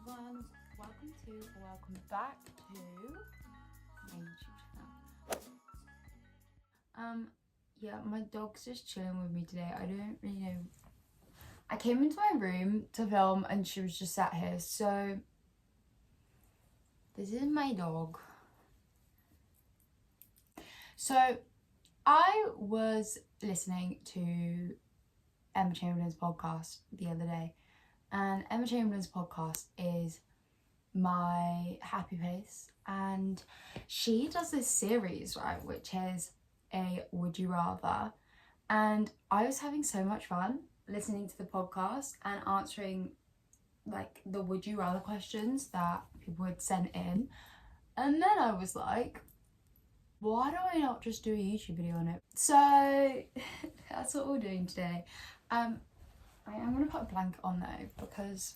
everyone, welcome back to my YouTube channel. Yeah, my dog's just chilling with me today. I don't really know. I came into my room to film and she was just sat here, so this is my dog. So I was listening to Emma Chamberlain's podcast the other day, and Emma Chamberlain's podcast is my happy place, and she does this series, right, which is a Would You Rather, and I was having so much fun listening to the podcast and answering like the Would You Rather questions that people had sent in, and then I was like, why do I not just do a YouTube video on it? So that's what we're doing today. I am going to put a blanket on though, because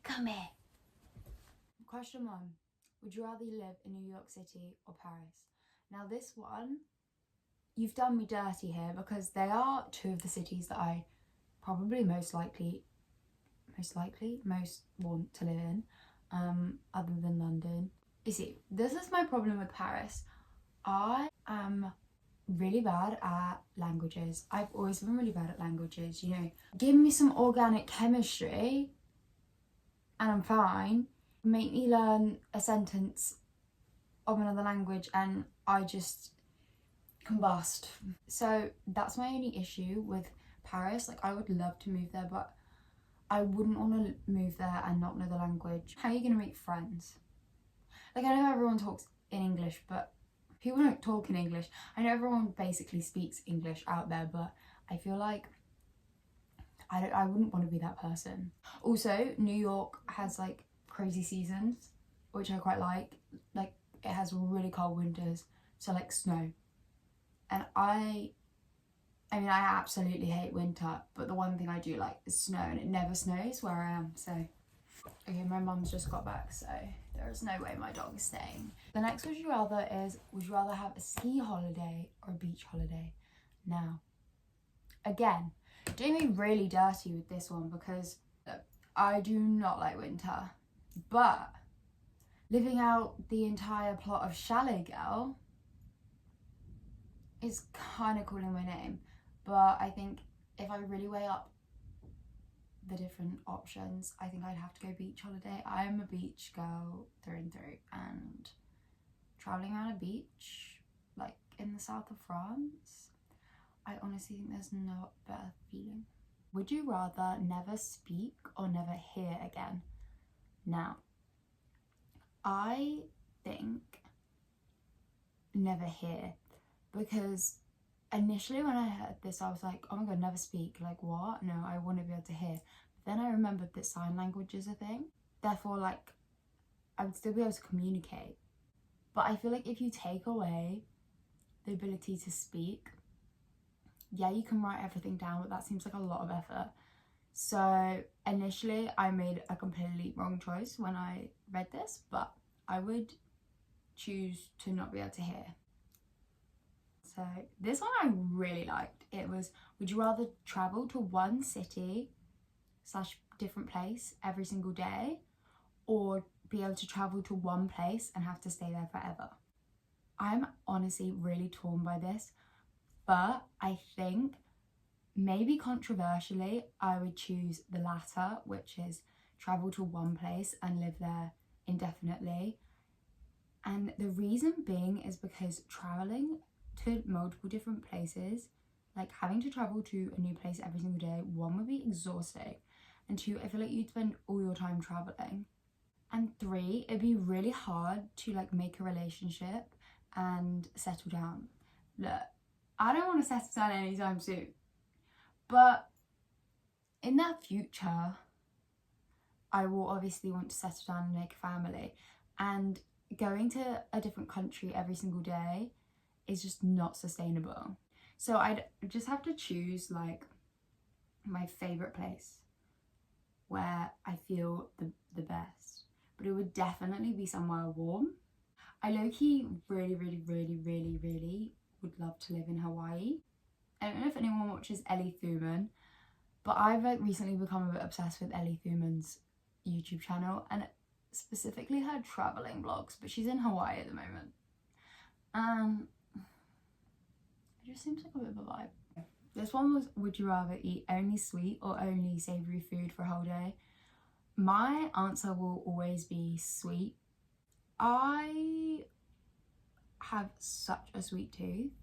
come here. Question 1. Would you rather live in New York City or Paris? Now this one, you've done me dirty here, because they are two of the cities that I probably most want to live in, other than London. You see, this is my problem with Paris. I am really bad at languages. I've always been really bad at languages, you know. Give me some organic chemistry and I'm fine. Make me learn a sentence of another language and I just combust. So that's my only issue with Paris. Like, I would love to move there, but I wouldn't want to move there and not know the language. How are you going to make friends? Like, I know everyone talks in English, but people don't talk in English. I know everyone basically speaks English out there, but I feel like I wouldn't want to be that person. Also, New York has like crazy seasons, which I quite like. Like, it has really cold winters, so like snow. And I absolutely hate winter, but the one thing I do like is snow, and it never snows where I am, so. Okay, my mum's just got back, so there's no way my dog is staying. The next would you rather is, would you rather have a ski holiday or a beach holiday? Now, again, doing me really dirty with this one, because look, I do not like winter, but living out the entire plot of Chalet Girl is kind of calling my name. But I think if I really weigh up the different options, I think I'd have to go beach holiday. I'm a beach girl through and through, and traveling around a beach like in the south of France, I honestly think there's no better feeling. Would you rather never speak or never hear again? Now, I think never hear, because initially when I heard this I was like, oh my god, never speak, like what? No, I want to be able to hear. But then I remembered that sign language is a thing, therefore like I would still be able to communicate. But I feel like if you take away the ability to speak, yeah, you can write everything down, but that seems like a lot of effort. So initially I made a completely wrong choice when I read this, but I would choose to not be able to hear. So this one I really liked. It was, would you rather travel to one city / different place every single day, or be able to travel to one place and have to stay there forever? I'm honestly really torn by this, but I think maybe controversially I would choose the latter, which is travel to one place and live there indefinitely. And the reason being is because traveling to multiple different places, like having to travel to a new place every single day, 1, would be exhausting, and 2, I feel like you'd spend all your time traveling, and 3, it'd be really hard to like make a relationship and settle down. Look, I don't want to settle down anytime soon, but in that future I will obviously want to settle down and make a family, and going to a different country every single day is just not sustainable. So I'd just have to choose like my favourite place where I feel the best, but it would definitely be somewhere warm. I low-key really would love to live in Hawaii. I don't know if anyone watches Ellie Thuman, But I've like recently become a bit obsessed with Ellie Thuman's YouTube channel, and specifically her traveling vlogs, but she's in Hawaii at the moment. It just seems like a bit of a vibe. This one was, would you rather eat only sweet or only savoury food for a whole day? My answer will always be sweet. I have such a sweet tooth,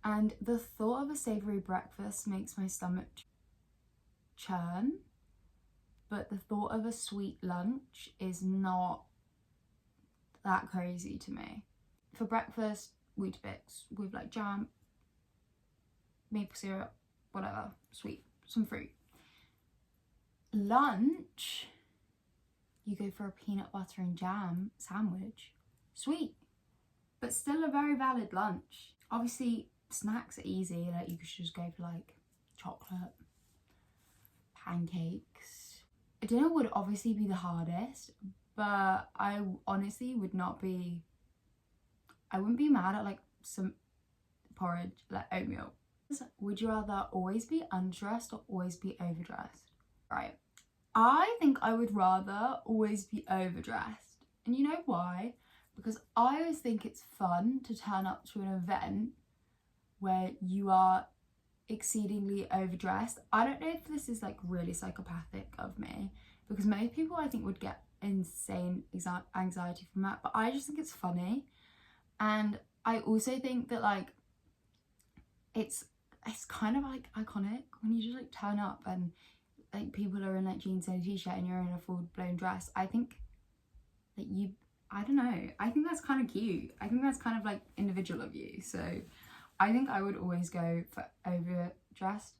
and the thought of a savoury breakfast makes my stomach churn, but the thought of a sweet lunch is not that crazy to me. For breakfast, Weetabix with like jam, maple syrup, whatever, sweet, some fruit. Lunch, you go for a peanut butter and jam sandwich, sweet, but still a very valid lunch. Obviously, snacks are easy, like you could just go for like chocolate, pancakes. Dinner would obviously be the hardest, but I honestly would not be, I wouldn't be mad at like some porridge, like oatmeal. Would you rather always be undressed or always be overdressed? Right, I think I would rather always be overdressed. And you know why? Because I always think it's fun to turn up to an event where you are exceedingly overdressed. I don't know if this is like really psychopathic of me, because most people I think would get insane anxiety from that, but I just think it's funny. And I also think that like it's kind of like iconic when you just like turn up and like people are in like jeans and a t-shirt and you're in a full-blown dress. I think that I don't know, I think that's kind of cute. I think that's kind of like individual of you. So I think I would always go for overdressed.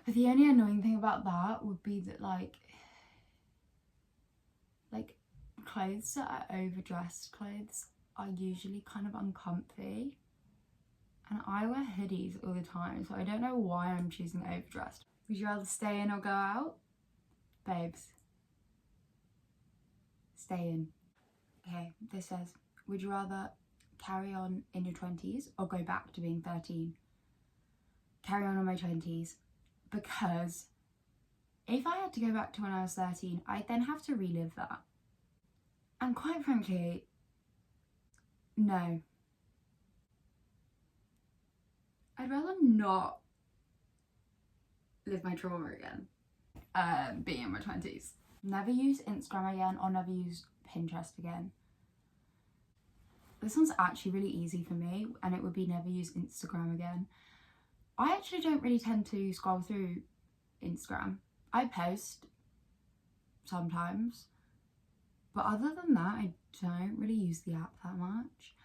But the only annoying thing about that would be that like clothes that are overdressed clothes are usually kind of uncomfy. And I wear hoodies all the time, so I don't know why I'm choosing overdressed. Would you rather stay in or go out? Babes, stay in. Okay, this says, would you rather carry on in your 20s or go back to being 13? Carry on in my 20s, because if I had to go back to when I was 13, I'd then have to relive that. And quite frankly, no. I'd rather not live my trauma again, being in my 20s. Never use Instagram again or never use Pinterest again. This one's actually really easy for me, and it would be never use Instagram again. I actually don't really tend to scroll through Instagram. I post sometimes, but other than that, I don't really use the app that much.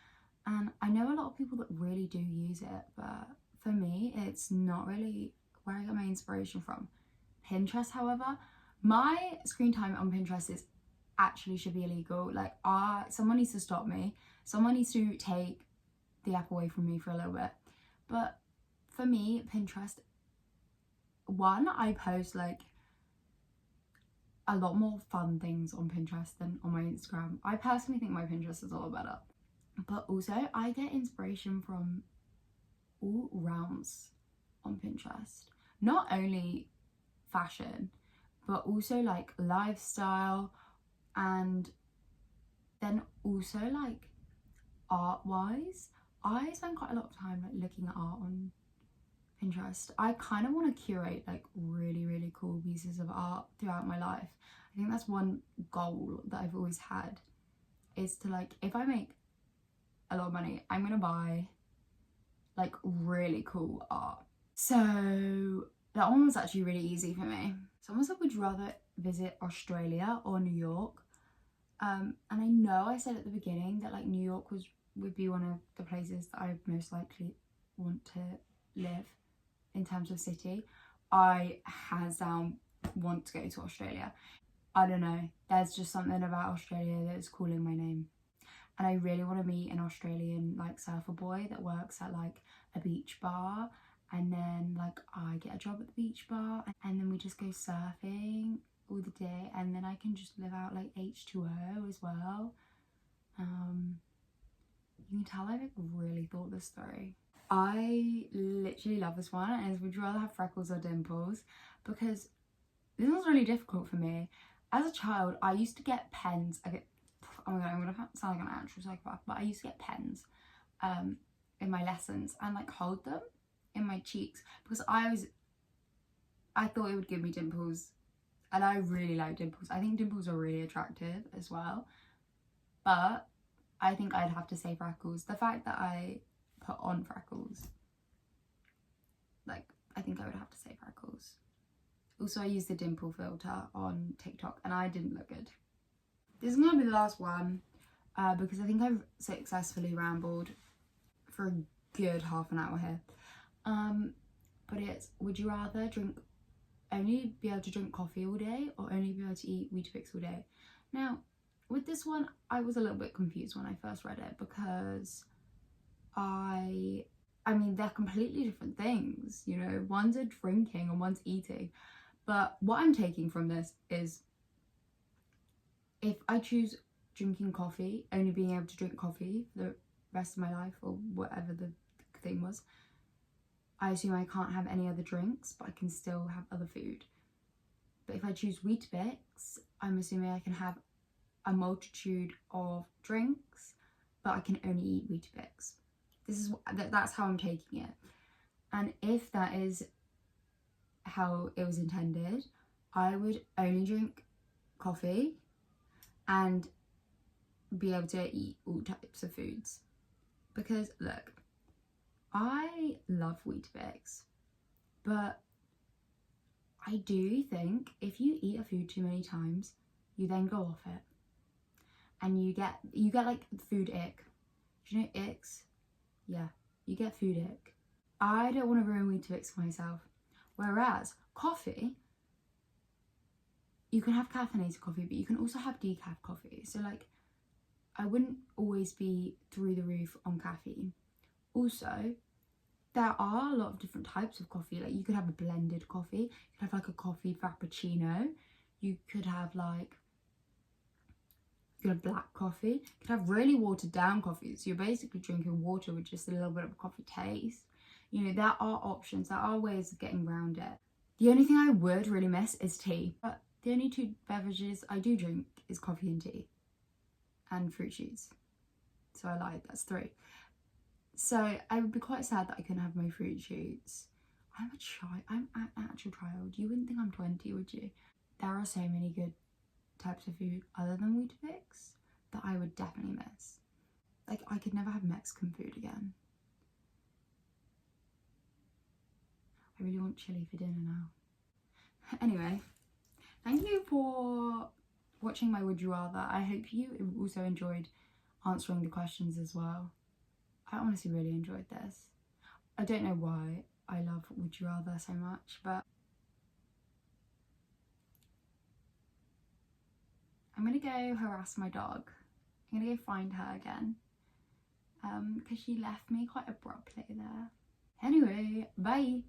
And I know a lot of people that really do use it, but for me, it's not really where I get my inspiration from. Pinterest, however, my screen time on Pinterest is actually should be illegal. Like, someone needs to stop me. Someone needs to take the app away from me for a little bit. But for me, Pinterest, one, I post like a lot more fun things on Pinterest than on my Instagram. I personally think my Pinterest is a lot better. But also, I get inspiration from all rounds on Pinterest. Not only fashion, but also like lifestyle, and then also like art-wise. I spend quite a lot of time like looking at art on Pinterest. I kind of want to curate like really, really cool pieces of art throughout my life. I think that's one goal that I've always had, is to like, if I make a lot of money, I'm gonna buy like really cool art. So that one was actually really easy for me. Someone said, would you rather visit Australia or New York? And I know I said at the beginning that like New York would be one of the places that I most likely want to live in terms of city. I hands down want to go to Australia. I don't know, there's just something about Australia that is calling my name. And I really want to meet an Australian like surfer boy that works at like a beach bar, and then like I get a job at the beach bar, and then we just go surfing all the day, and then I can just live out like H2O as well. You can tell I like really thought this through. I literally love this one, and it's, would you rather have freckles or dimples? because this was really difficult for me. As a child, I used to get pens. Oh my god, I'm gonna sound like an actual psychopath, but I used to get pens in my lessons and like hold them in my cheeks because I thought it would give me dimples, and I really like dimples. I think dimples are really attractive as well, but I think I'd have to say Freckles. The fact that I put on Freckles, like, I think I would have to say Freckles. Also, I used the dimple filter on TikTok and I didn't look good. This is gonna be the last one because I think I've successfully rambled for a good half an hour here. But it's, would you rather only be able to drink coffee all day or only be able to eat Weetabix all day? Now, with this one, I was a little bit confused when I first read it because I mean, they're completely different things, you know, one's a drinking and one's eating. But what I'm taking from this is, if I choose drinking coffee, only being able to drink coffee for the rest of my life or whatever the thing was, I assume I can't have any other drinks, but I can still have other food. But if I choose Weetabix, I'm assuming I can have a multitude of drinks, but I can only eat Weetabix. That's how I'm taking it. And if that is how it was intended, I would only drink coffee and be able to eat all types of foods. Because look, I love Weetabix, but I do think if you eat a food too many times, you then go off it and you get like food ick. Do you know icks? Yeah, you get food ick. I don't want to ruin Weetabix for myself. Whereas coffee, you can have caffeinated coffee, but you can also have decaf coffee. So like, I wouldn't always be through the roof on caffeine. Also, there are a lot of different types of coffee. Like, you could have a blended coffee. You could have like a coffee frappuccino. You could have like, black coffee. You could have really watered down coffee. So you're basically drinking water with just a little bit of a coffee taste. You know, there are options, there are ways of getting around it. The only thing I would really miss is tea. But the only two beverages I do drink is coffee and tea. And fruit shoots. So I lied, that's 3. So I would be quite sad that I couldn't have my fruit shoots. I'm an actual child. You wouldn't think I'm 20, would you? There are so many good types of food other than Weetabix that I would definitely miss. Like, I could never have Mexican food again. I really want chili for dinner now. Anyway, thank you for watching my Would You Rather. I hope you also enjoyed answering the questions as well. I honestly really enjoyed this. I don't know why I love Would You Rather so much, but I'm gonna go harass my dog. I'm gonna go find her again because she left me quite abruptly there. Anyway, bye.